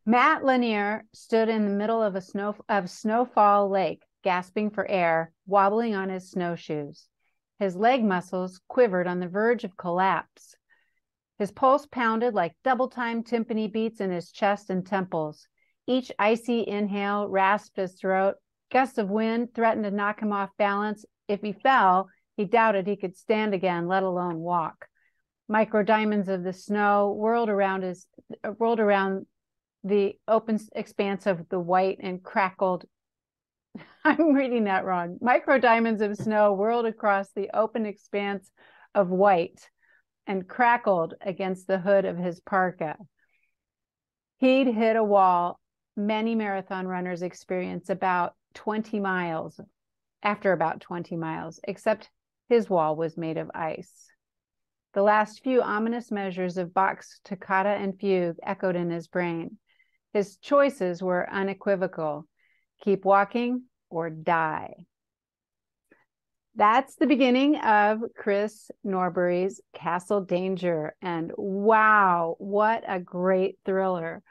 Matt Lanier stood in the middle of Snowfall Lake, gasping for air, wobbling on his snowshoes. His leg muscles quivered on the verge of collapse. His pulse pounded like double-time timpani beats in his chest and temples. Each icy inhale rasped his throat. Gusts of wind threatened to knock him off balance. If he fell, he doubted he could stand again, let alone walk. Micro-diamonds of the snow whirled around the open expanse of the white and crackled. I'm reading that wrong. Micro-diamonds of snow whirled across the open expanse of white and crackled against the hood of his parka. He'd hit a wall many marathon runners experience about 20 miles, except his wall was made of ice. The last few ominous measures of Bach's toccata and fugue echoed in his brain. His choices were unequivocal: keep walking or die. That's the beginning of Chris Norbury's Castle Danger. And wow, what a great thriller.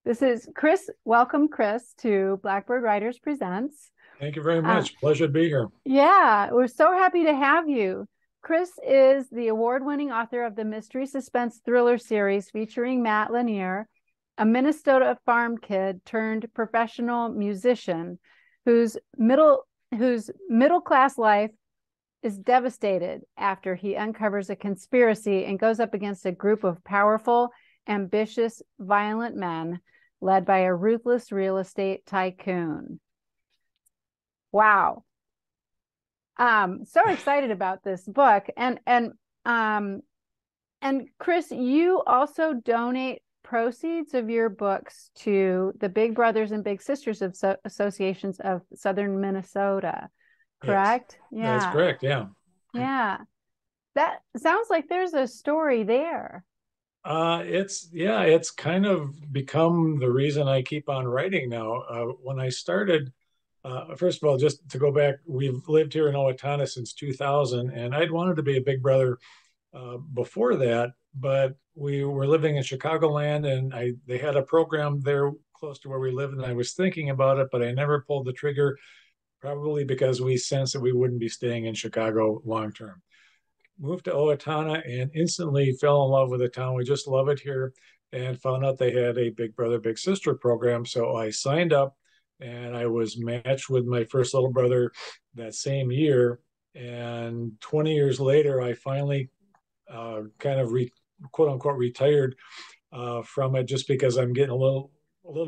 This is Chris. Welcome, Chris, to Blackbird Writers Presents. Thank you very much. Pleasure to be here. Yeah, we're so happy to have you. Chris is the award-winning author of the mystery suspense thriller series featuring Matt Lanier, a Minnesota farm kid turned professional musician whose middle-class life is devastated after he uncovers a conspiracy and goes up against a group of powerful, ambitious, violent men led by a ruthless real estate tycoon. Wow. So excited about this book. And Chris, you also donate proceeds of your books to the Big Brothers and Big Sisters of Associations of Southern Minnesota, correct? Yes, that's correct. Yeah. Yeah. That sounds like there's a story there. It's kind of become the reason I keep on writing now. When I started, first of all, just to go back, we've lived here in Owatonna since 2000, and I'd wanted to be a Big Brother before that, but we were living in Chicagoland, and they had a program there close to where we lived, and I was thinking about it, but I never pulled the trigger, probably because we sensed that we wouldn't be staying in Chicago long term. Moved to Owatonna and instantly fell in love with the town. We just love it here, and found out they had a Big Brother, Big Sister program. So I signed up, and I was matched with my first little brother that same year. And 20 years later, I finally kind of quote unquote retired from it, just because I'm getting a little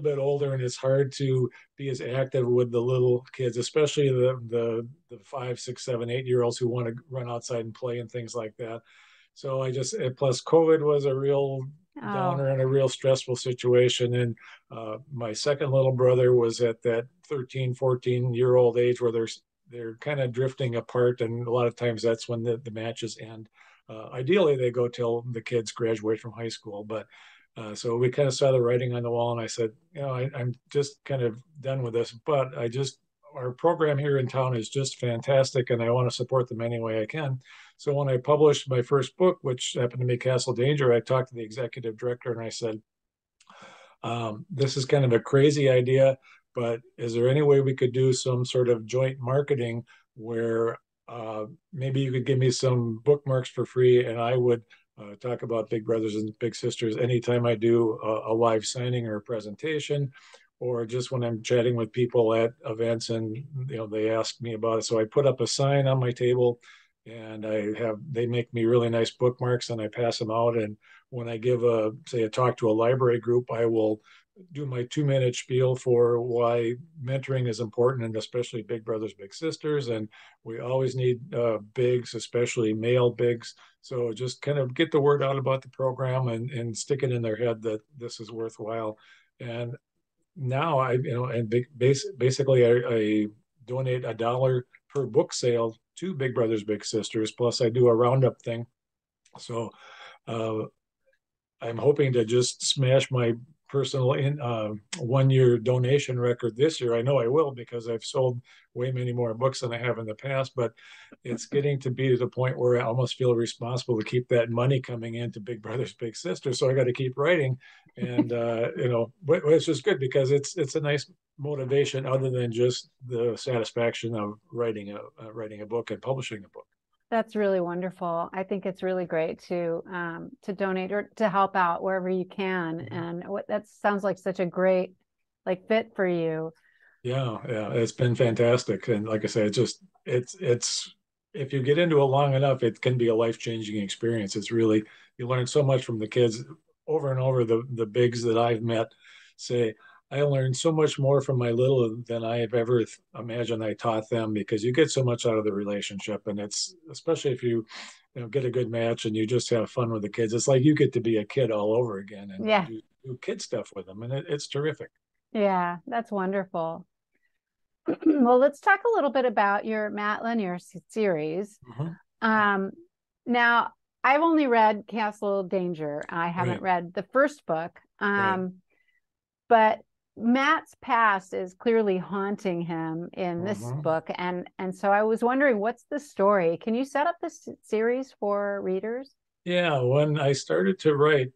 bit older, and it's hard to be as active with the little kids, especially the 5, 6, 7, 8 year olds who want to run outside and play and things like that. So plus COVID was a real downer and a real stressful situation. And my second little brother was at that 13, 14-year-old age where they're kind of drifting apart. And a lot of times that's when the matches end. Ideally, they go till the kids graduate from high school, but so we kind of saw the writing on the wall, and I said, I'm just kind of done with this. But our program here in town is just fantastic, and I want to support them any way I can. So when I published my first book, which happened to be Castle Danger, I talked to the executive director, and I said, this is kind of a crazy idea, but is there any way we could do some sort of joint marketing where maybe you could give me some bookmarks for free, and I would talk about Big Brothers and Big Sisters anytime I do a live signing or a presentation, or just when I'm chatting with people at events and they ask me about it. So I put up a sign on my table, and they make me really nice bookmarks, and I pass them out. And when I give a talk to a library group, I will do my 2-minute spiel for why mentoring is important, and especially Big Brothers, Big Sisters. And we always need bigs, especially male bigs. So just kind of get the word out about the program, and stick it in their head that this is worthwhile. And now basically I donate $1 per book sale to Big Brothers, Big Sisters. Plus I do a roundup thing. So I'm hoping to just smash my personal 1 year donation record this year. I know I will because I've sold way many more books than I have in the past, but it's getting to be to the point where I almost feel responsible to keep that money coming into Big Brothers Big Sisters. So I got to keep writing, and but it's just good because it's a nice motivation other than just the satisfaction of writing a book and publishing a book. That's really wonderful. I think it's really great to donate or to help out wherever you can. And what that sounds like such a great like fit for you. Yeah, it's been fantastic. And like I said, it's if you get into it long enough, it can be a life-changing experience. It's really you learn so much from the kids over and over. The bigs that I've met say, I learned so much more from my little than I've ever imagined I taught them because you get so much out of the relationship. And it's especially if you get a good match and you just have fun with the kids. It's like you get to be a kid all over again and Yeah. do kid stuff with them. And it's terrific. Yeah, that's wonderful. Well, let's talk a little bit about your Matt Lanier series. Mhm. Um, now, I've only read Castle Danger. I haven't Right, read the first book. right. But Matt's past is clearly haunting him in this Mhm. book, and so I was wondering, what's the story? Can you set up this series for readers? Yeah, when I started to write,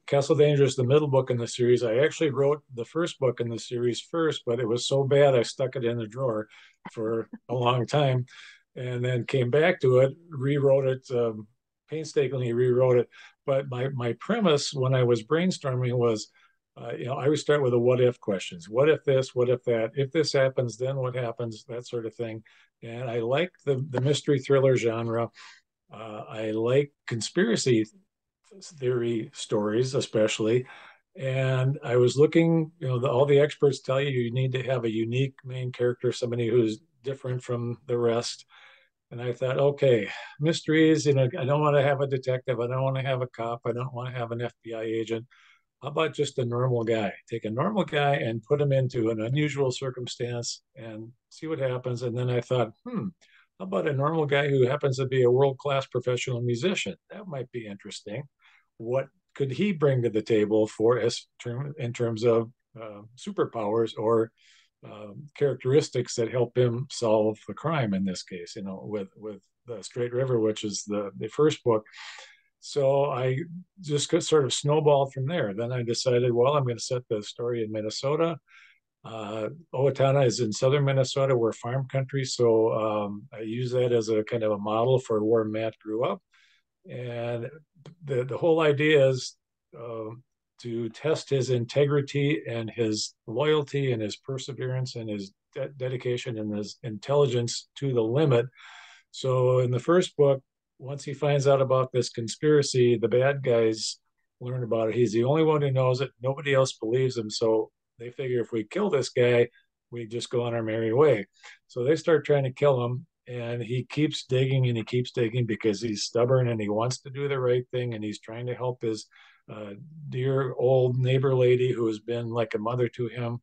Castle Danger is the middle book in the series. I actually wrote the first book in the series first, but it was so bad I stuck it in the drawer for a long time, and then came back to it, rewrote it, painstakingly rewrote it. But my premise when I was brainstorming was, I would start with the what if questions. What if this? What if that? If this happens, then what happens? That sort of thing. And I like the mystery thriller genre. I like conspiracy theory stories, especially. And I was looking, all the experts tell you you need to have a unique main character, somebody who's different from the rest. And I thought, okay, mysteries, I don't want to have a detective. I don't want to have a cop. I don't want to have an FBI agent. How about just a normal guy? Take a normal guy and put him into an unusual circumstance and see what happens. And then I thought, how about a normal guy who happens to be a world-class professional musician? That might be interesting. What could he bring to the table in terms of superpowers or characteristics that help him solve the crime in this case, with the Straight River, which is the first book. So I just got sort of snowballed from there. Then I decided, well, I'm going to set the story in Minnesota. Owatonna is in southern Minnesota. We're farm country, so I use that as a kind of a model for where Matt grew up. And the whole idea is uh, to test his integrity and his loyalty and his perseverance and his dedication and his intelligence to the limit. So in the first book, once he finds out about this conspiracy, the bad guys learn about it. He's the only one who knows it. Nobody else believes him. So they figure if we kill this guy, we just go on our merry way. So they start trying to kill him. And he keeps digging and he keeps digging because he's stubborn and he wants to do the right thing. And he's trying to help his uh, dear old neighbor lady who has been like a mother to him.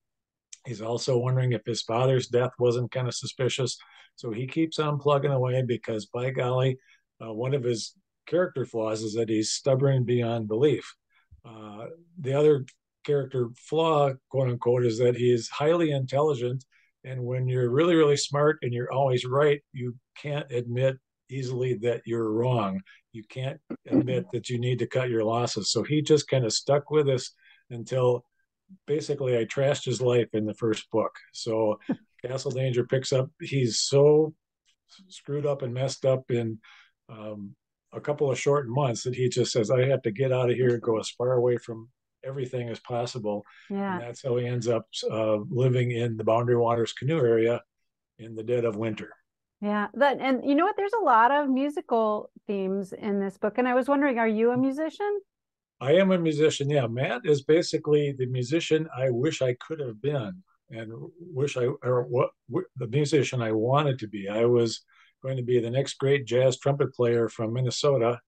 He's also wondering if his father's death wasn't kind of suspicious. So he keeps on plugging away because, by golly, one of his character flaws is that he's stubborn beyond belief. The other character flaw, quote unquote, is that he is highly intelligent. And when you're really, really smart and you're always right, you can't admit easily that you're wrong. You can't admit that you need to cut your losses. So he just kind of stuck with us until basically I trashed his life in the first book. So Castle Danger picks up. He's so screwed up and messed up in um, a couple of short months that he just says, I have to get out of here and go as far away from everything as possible. And Yeah. that's how he ends up living in the Boundary Waters canoe area in the dead of winter. Yeah. And you know what? There's a lot of musical themes in this book. And I was wondering, are you a musician? I am a musician. Yeah, Matt is basically the musician I wish I could have been, and wish I or what the musician I wanted to be. I was going to be the next great jazz trumpet player from Minnesota.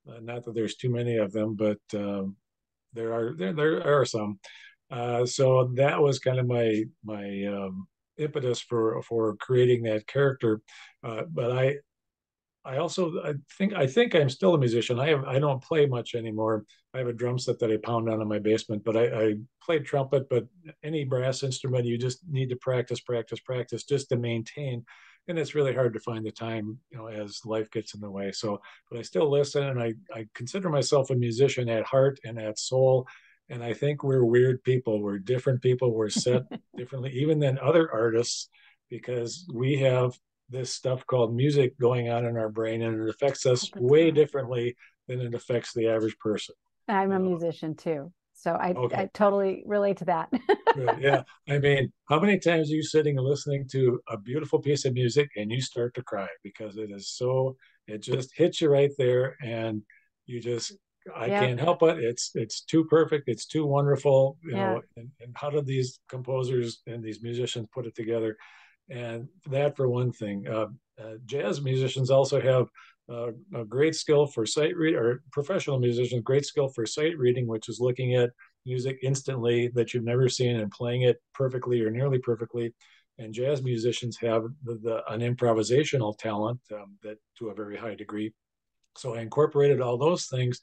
Not that there's too many of them, but there are some. So that was kind of my impetus for creating that character. But I think I'm still a musician. I don't play much anymore. I have a drum set that I pound on in my basement, but I played trumpet. But any brass instrument, you just need to practice, practice, practice just to maintain. And it's really hard to find the time, as life gets in the way. So, but I still listen, and I consider myself a musician at heart and at soul. And I think we're weird people. We're different people. We're set differently, even than other artists, because we have this stuff called music going on in our brain, and it affects All us the way time. differently than it affects the average person. I'm You a know, musician too, so I okay, totally relate to that. good, yeah. I mean, how many times are you sitting and listening to a beautiful piece of music and you start to cry because it just hits you right there, and you just, I Yep. can't help it. It's too perfect. It's too wonderful. Yeah. And how did these composers and these musicians put it together? And that for one thing. Jazz musicians also have a great skill for sight read, or professional musicians, great skill for sight reading, which is looking at music instantly that you've never seen and playing it perfectly or nearly perfectly. And jazz musicians have an improvisational talent, that to a very high degree. So I incorporated all those things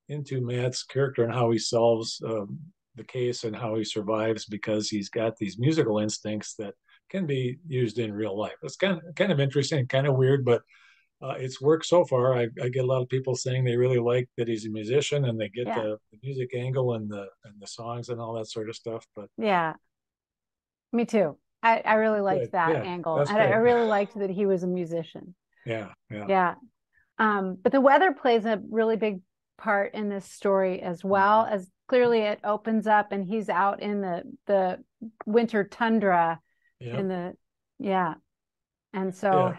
into Matt's character and how he solves the case and how he survives, because he's got these musical instincts that can be used in real life. It's kind of interesting, kind of weird, but it's worked so far. I get a lot of people saying they really like that he's a musician, and they get Yeah. the music angle and the songs and all that sort of stuff. But Yeah. Me too. I really liked good, that yeah, angle. that's And I great. really liked that he was a musician. Yeah, yeah. Yeah. But the weather plays a really big part in this story as well, Mhm. as clearly it opens up and he's out in the winter tundra Yeah, in the yeah. And so yeah.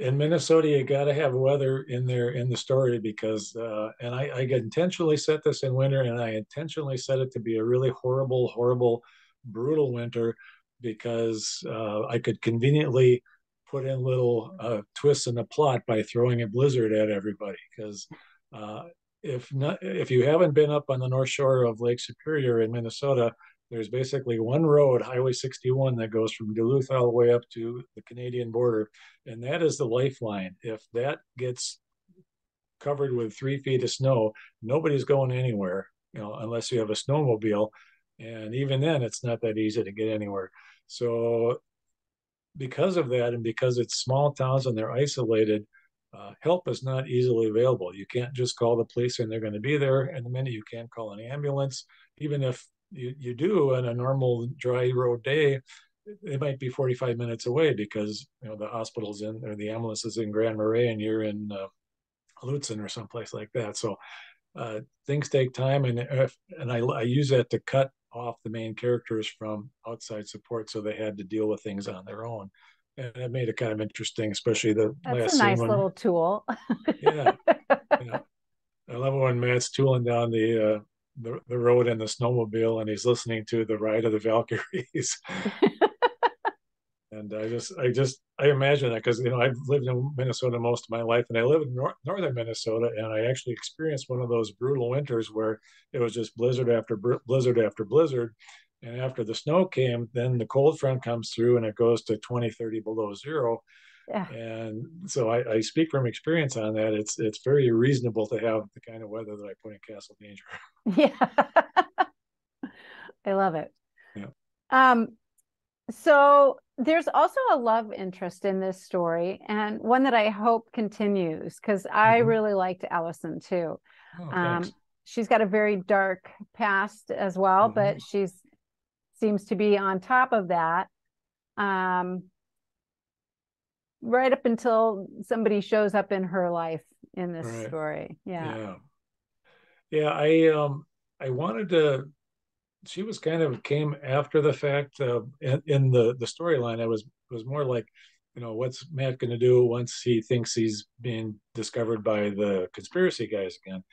In Minnesota, you got to have weather in there in the story, because, and I intentionally set this in winter, and I intentionally set it to be a really horrible, horrible, brutal winter, because I could conveniently put in little twists in the plot by throwing a blizzard at everybody. Because uh, if you haven't been up on the North Shore of Lake Superior in Minnesota, there's basically one road, Highway 61, that goes from Duluth all the way up to the Canadian border, and that is the lifeline. If that gets covered with 3 feet of snow, nobody's going anywhere, unless you have a snowmobile, and even then, it's not that easy to get anywhere. So, because of that, and because it's small towns and they're isolated, help is not easily available. You can't just call the police and they're going to be there in a minute. You can't call an ambulance, even if you do on a normal dry road day. It might be 45 minutes away, because the hospital's in, or the ambulance is in Grand Marais, and you're in Lutzen or someplace like that. So things take time, and I use that to cut off the main characters from outside support, so they had to deal with things on their own, and it made it kind of interesting, especially the that's a last scene nice when, little tool. yeah, yeah, I love it when Matt's tooling down the road in the snowmobile, and he's listening to the Ride of the Valkyries. And I imagine that, because I've lived in Minnesota most of my life, and I live in northern Minnesota, and I actually experienced one of those brutal winters where it was just blizzard after blizzard after blizzard, and after the snow came, then the cold front comes through, and it goes to 20, 30 below zero. Yeah. And so I speak from experience on that. It's very reasonable to have the kind of weather that I put in Castle Danger. Yeah. I love it. Yeah. Um, so there's also a love interest in this story, and one that I hope continues because I Mm-hmm. really liked Allison too. Oh, Um, thanks. she's got a very dark past as well, Mm-hmm. but she's seems to be on top of that. Um, right up until somebody shows up in her life in this Right. story. Yeah. Yeah. Yeah. I wanted to, she was kind of came after the fact, in the storyline. I was more like, what's Matt going to do once he thinks he's being discovered by the conspiracy guys again?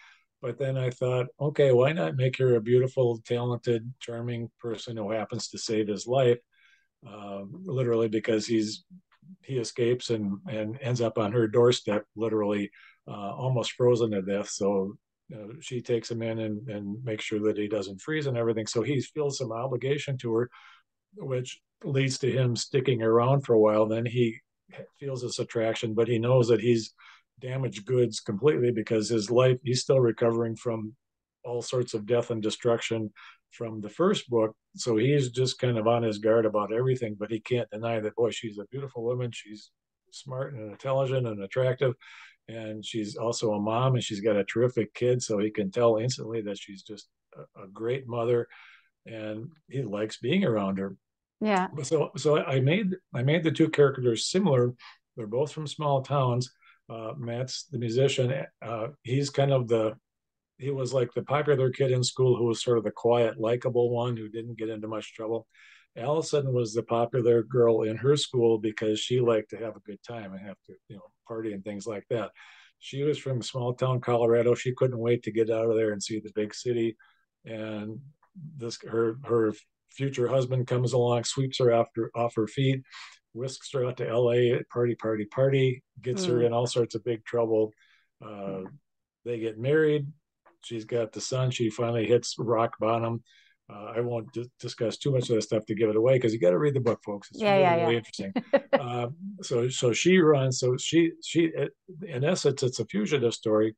But then I thought, okay, why not make her a beautiful, talented, charming person who happens to save his life, literally, because he escapes and ends up on her doorstep, literally, almost frozen to death. So she takes him in and makes sure that he doesn't freeze and everything. So he feels some obligation to her, which leads to him sticking around for a while. Then he feels this attraction, but he knows that he's damaged goods completely because his life, he's still recovering from all sorts of death and destruction from the first book. So he's just kind of on his guard about everything, but he can't deny that, boy, she's a beautiful woman. She's smart and intelligent and attractive. And she's also a mom and she's got a terrific kid. So he can tell instantly that she's just a great mother and he likes being around her. Yeah. So I made the two characters similar. They're both from small towns. Matt's the musician. He's kind of he was like the popular kid in school who was sort of the quiet, likable one who didn't get into much trouble. Allison was the popular girl in her school because she liked to have a good time and have to, party and things like that. She was from small town Colorado. She couldn't wait to get out of there and see the big city. And her future husband comes along, sweeps her off her feet, whisks her out to LA, party, party, party, gets her Mm. in all sorts of big trouble. Uh, they get married. She's got the son. She finally hits rock bottom. I won't discuss too much of this stuff to give it away because you got to read the book, folks. It's Yeah, really, yeah, really interesting. yeah. So she runs. So she in essence, it's a fugitive story.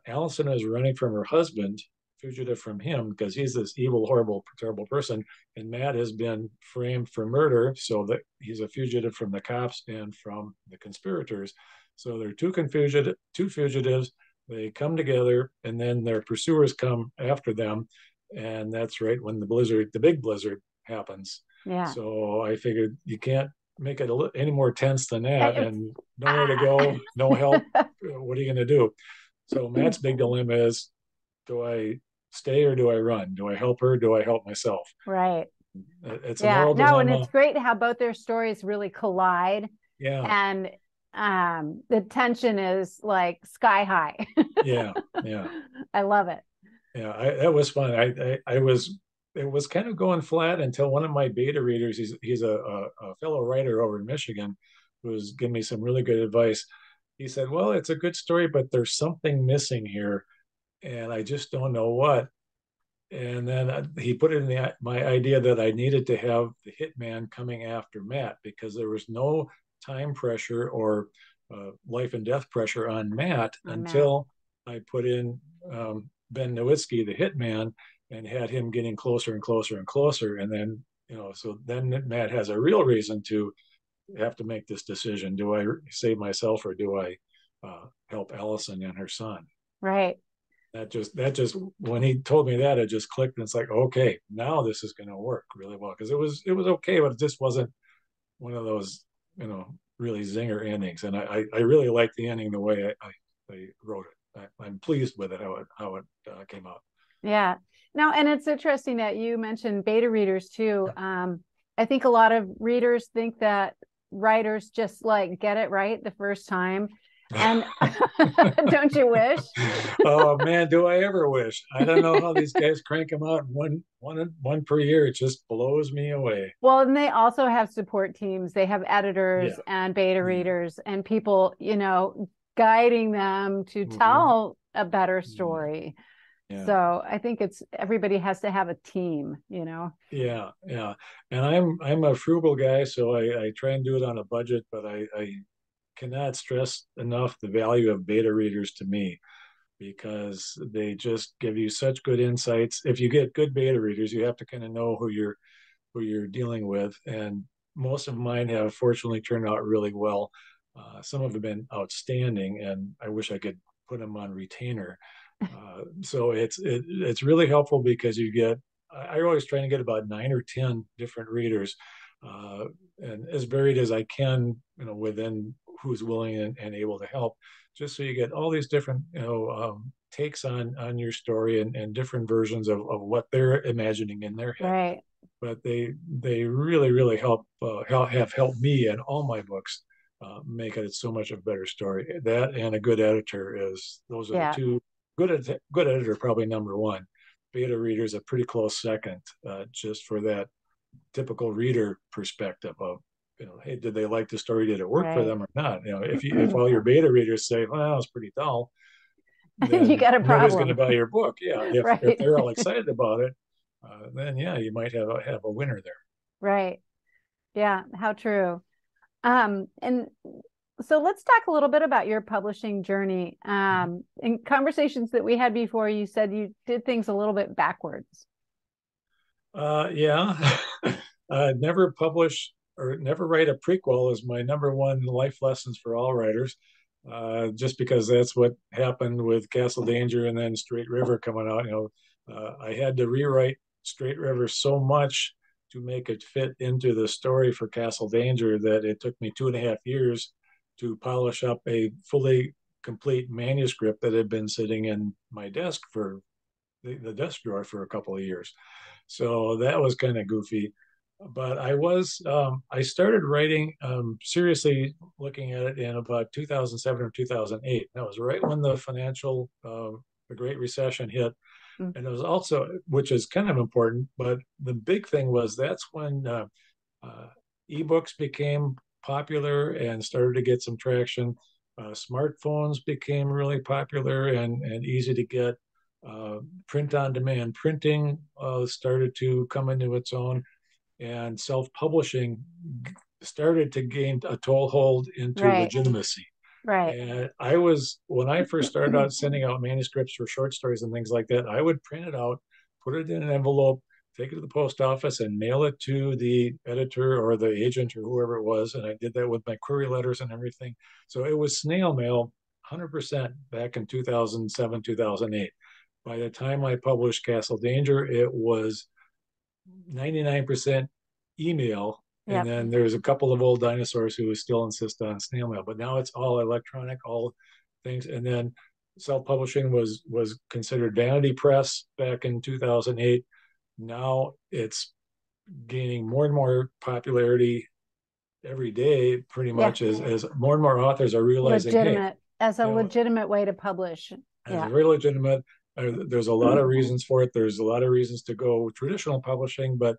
Allison is running from her husband, fugitive from him because he's this evil, horrible, terrible person. And Matt has been framed for murder, so that he's a fugitive from the cops and from the conspirators. So there are two fugitives. They come together, and then their pursuers come after them, and that's right when the big blizzard, happens. Yeah. So I figured you can't make it any more tense than that, It's, and nowhere to go, no help. What are you going to do? So Matt's big dilemma is, do I stay or do I run? Do I help her? Do I help myself? right. It's a Yeah. moral No, and it's dilemma. great how both their stories really collide Yeah, and the tension is like sky high. yeah, yeah, I love it. yeah. That was fun. I was, it was kind of going flat until one of my beta readers, he's a fellow writer over in Michigan, who was giving me some really good advice. He said, well, it's a good story, but there's something missing here, and I just don't know what. And then he put it in my idea that I needed to have the hitman coming after Matt because there was no time pressure or life and death pressure on Matt On Matt. until I put in Ben Nowitzki, the hitman, and had him getting closer and closer and closer. And then, so then Matt has a real reason to have to make this decision. Do I save myself or do I help Allison and her son? Right. That just when he told me that, it just clicked and it's like, okay, now this is going to work really well because it was okay, but it just wasn't one of those really zinger endings. And I really like the ending the way I wrote it. I'm pleased with it how it came out. Yeah. No, and it's interesting that you mentioned beta readers too. I think a lot of readers think that writers just like get it right the first time. And don't you wish? Oh man, do I ever wish. I don't know how these guys crank them out one per year. It just blows me away. Well, and they also have support teams. They have editors Yeah. and beta Yeah. readers and people, guiding them to Mm-hmm. tell a better Mm-hmm. story. Yeah. So I think it's everybody has to have a team. Yeah, yeah. And I'm a frugal guy, so I try and do it on a budget, but I cannot stress enough the value of beta readers to me because they just give you such good insights. If you get good beta readers, you have to kind of know who you're dealing with. And most of mine have fortunately turned out really well. Some have been outstanding, and I wish I could put them on retainer. So it's really helpful because I always try to get about 9 or 10 different readers, uh, and as varied as I can, within who's willing and able to help, just so you get all these different, takes on your story and different versions of what they're imagining in their head. Right. But they really really have helped me and all my books make it so much a better story. That and a good editor is those are the Yeah. two. Good editor probably number one. Beta reader is a pretty close second, just for that typical reader perspective of, hey, did they like the story? Did it work for Right. them or not? If all your beta readers say, well, it's pretty dull, You then got a nobody's going to problem. buy your book. Yeah, if Right. they're all excited about it, then yeah, you might have a winner there. Right. Yeah. How true. And so let's talk a little bit about your publishing journey. In conversations that we had before, you said you did things a little bit backwards. Yeah, never publish or never write a prequel is my number one life lessons for all writers. Just because that's what happened with Castle Danger and then Straight River coming out. I had to rewrite Straight River so much to make it fit into the story for Castle Danger that it took me 2.5 years to polish up a fully complete manuscript that had been sitting in my desk for the desk drawer for a couple of years. So that was kind of goofy. But I started writing seriously looking at it in about 2007 or 2008. That was right when the Great Recession hit. Mm. And it was also, which is kind of important, but the big thing was that's when uh, ebooks became popular and started to get some traction. Smartphones became really popular and easy to get. Print on demand printing started to come into its own, and self-publishing started to gain a toehold into Right, legitimacy. right. And when I first started out sending out manuscripts for short stories and things like that, I would print it out, put it in an envelope, take it to the post office, and mail it to the editor or the agent or whoever it was. And I did that with my query letters and everything. So it was snail mail 100% back in 2007, 2008. By the time I published Castle Danger, it was 99% email. And Yep. then there's a couple of old dinosaurs who still insist on snail mail, but now it's all electronic, all things. And then self-publishing was considered vanity press back in 2008. Now it's gaining more and more popularity every day, pretty Yeah. much as more and more authors are realizing, hey, Legitimate as a you know, legitimate way to publish. as Yeah. very legitimate. There's a lot of reasons for it. There's a lot of reasons to go traditional publishing, but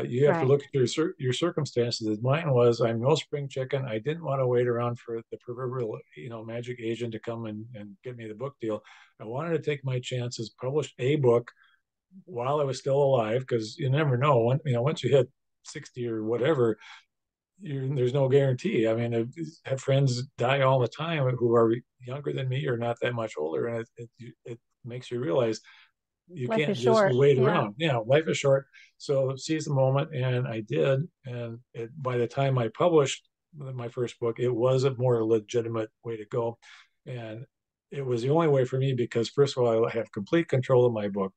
you have to Right. look at your circumstances. As mine was, I'm no spring chicken. I didn't want to wait around for the proverbial, magic agent to come and get me the book deal. I wanted to take my chances, publish a book while I was still alive, because you never know. Once you hit 60 or whatever, there's no guarantee. I mean, I have friends die all the time who are younger than me or not that much older, and it makes you realize you Life can't is just short. wait Yeah. around. Yeah, life is short. So seize the moment, and I did. And by the time I published my first book, it was a more legitimate way to go, and it was the only way for me because first of all, I have complete control of my book.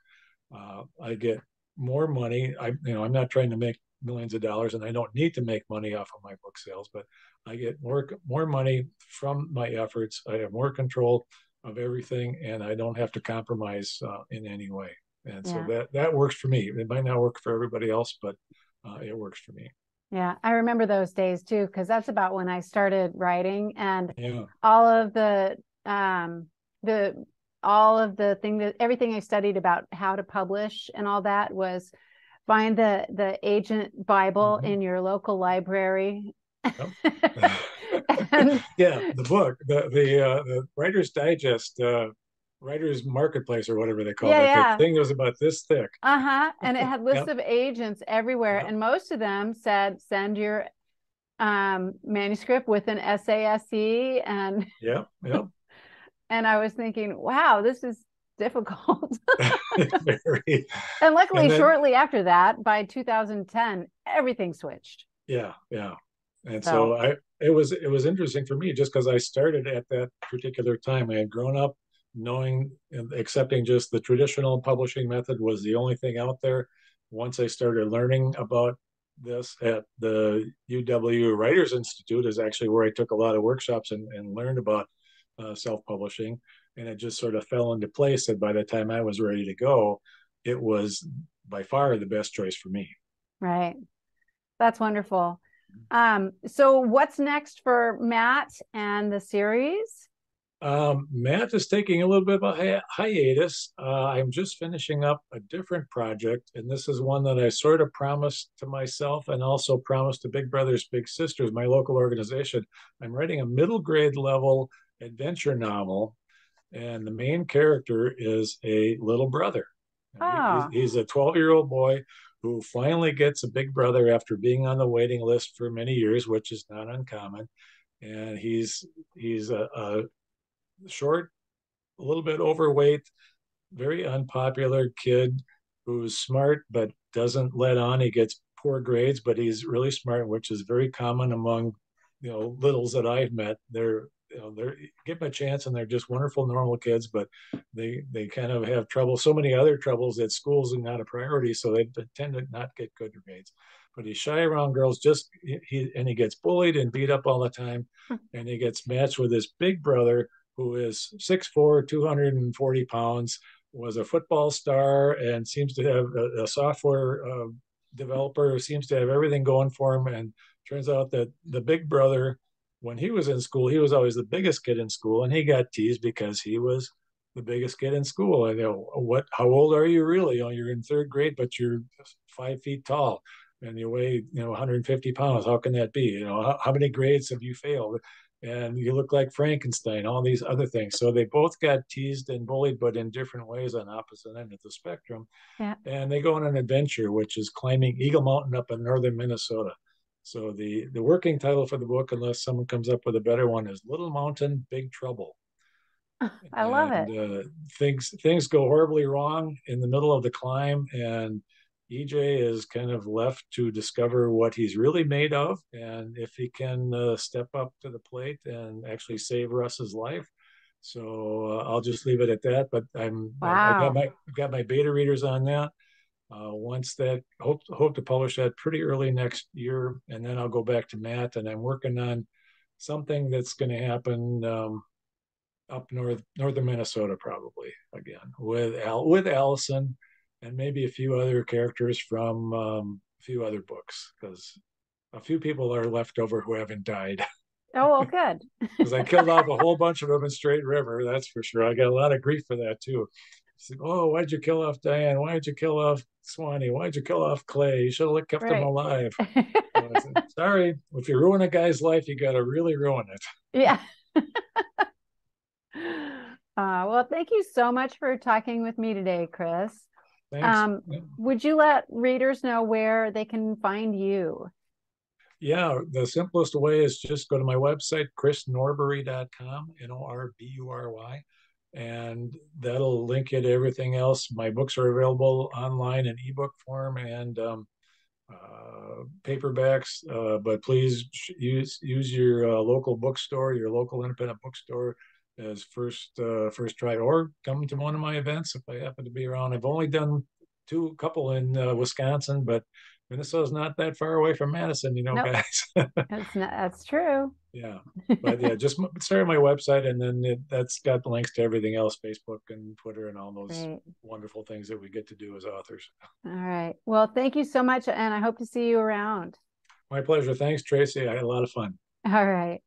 I get more money. I'm not trying to make millions of dollars, and I don't need to make money off of my book sales, but I get more money from my efforts. I have more control of everything, and I don't have to compromise in any way. And so Yeah. that works for me. It might not work for everybody else, but it works for me. Yeah. I remember those days too, because that's about when I started writing, and Yeah. all of the all of the thing that everything I studied about how to publish and all that was find the agent Bible Mm-hmm. in your local library. Yep. And Yeah, the book, the Writer's Digest, Writer's Marketplace, or whatever they called yeah, it. The yeah. thing was about this thick. Uh-huh. And it had lists Yep, of agents everywhere. yep, And most of them said send your manuscript with an SASE. And yep, yep. I was thinking, wow, this is difficult. Very. And And luckily, then, shortly after that, by 2010, everything switched. yeah, yeah. And so So it was interesting for me just because I started at that particular time. I had grown up knowing and accepting just the traditional publishing method was the only thing out there. Once I started learning about this at the UW Writers Institute is actually where I took a lot of workshops and learned about self-publishing. And it just sort of fell into place that by the time I was ready to go, it was by far the best choice for me. right. That's wonderful. So what's next for Matt and the series? Matt is taking a little bit of a hiatus. I'm just finishing up a different project, and this is one that I sort of promised to myself and also promised to Big Brothers Big Sisters, my local organization. I'm writing a middle grade level adventure novel, and the main character is a little brother. Oh, He's a 12-year-old boy who finally gets a big brother after being on the waiting list for many years, which is not uncommon. And he's a short, a little bit overweight, very unpopular kid who's smart but doesn't let on. He gets poor grades, but he's really smart, which is very common among littles that I've met. They're give them a chance and they're just wonderful normal kids, but they kind of have trouble, so many other troubles that schools are not a priority, so they tend to not get good grades. But he's shy around girls, just he gets bullied and beat up all the time, and he gets matched with his big brother who is 6'4", 240 pounds, was a football star, and seems to have a software developer, seems to have everything going for him. And turns out that the big brother, when he was in school, he was always the biggest kid in school, and he got teased because he was the biggest kid in school. And how old are you really? You're in third grade, but you're 5 feet tall and you weigh 150 pounds. How can that be? How many grades have you failed? And you look like Frankenstein, all these other things. So they both got teased and bullied, but in different ways on opposite ends of the spectrum. Yeah. And they go on an adventure, which is climbing Eagle Mountain up in northern Minnesota. So the working title for the book, unless someone comes up with a better one, is Little Mountain, Big Trouble. I love it. And things go horribly wrong in the middle of the climb, and EJ is kind of left to discover what he's really made of, and if he can step up to the plate and actually save Russ's life. So I'll just leave it at that. But I've Wow. got my beta readers on that. Once that hope to publish that pretty early next year, and then I'll go back to Matt, and I'm working on something that's going to happen up northern Minnesota, probably again with Allison, and maybe a few other characters from a few other books, because a few people are left over who haven't died. Oh, well, good. Because I killed off a whole bunch of them in Straight River, that's for sure. I got a lot of grief for that too. Like, oh, why'd you kill off Diane? Why'd you kill off Swanee? Why'd you kill off Clay? You should have kept them Right. alive. So I said, sorry, if you ruin a guy's life, you got to really ruin it. Yeah. Well, thank you so much for talking with me today, Chris. Thanks. Would you let readers know where they can find you? Yeah, the simplest way is just go to my website, chrisnorbury.com, Norbury, and that'll link you to everything else. My books are available online in ebook form and paperbacks, but please use your local bookstore, your local independent bookstore as first try, or come to one of my events if I happen to be around. I've only done couple in Wisconsin, but Minnesota's not that far away from Madison, Nope, guys. that's true. Yeah, but yeah, just start on my website, and then that's got links to everything else, Facebook and Twitter and all those Great. wonderful things that we get to do as authors. All right. Well, thank you so much, and I hope to see you around. My pleasure. Thanks, Tracy. I had a lot of fun. All right.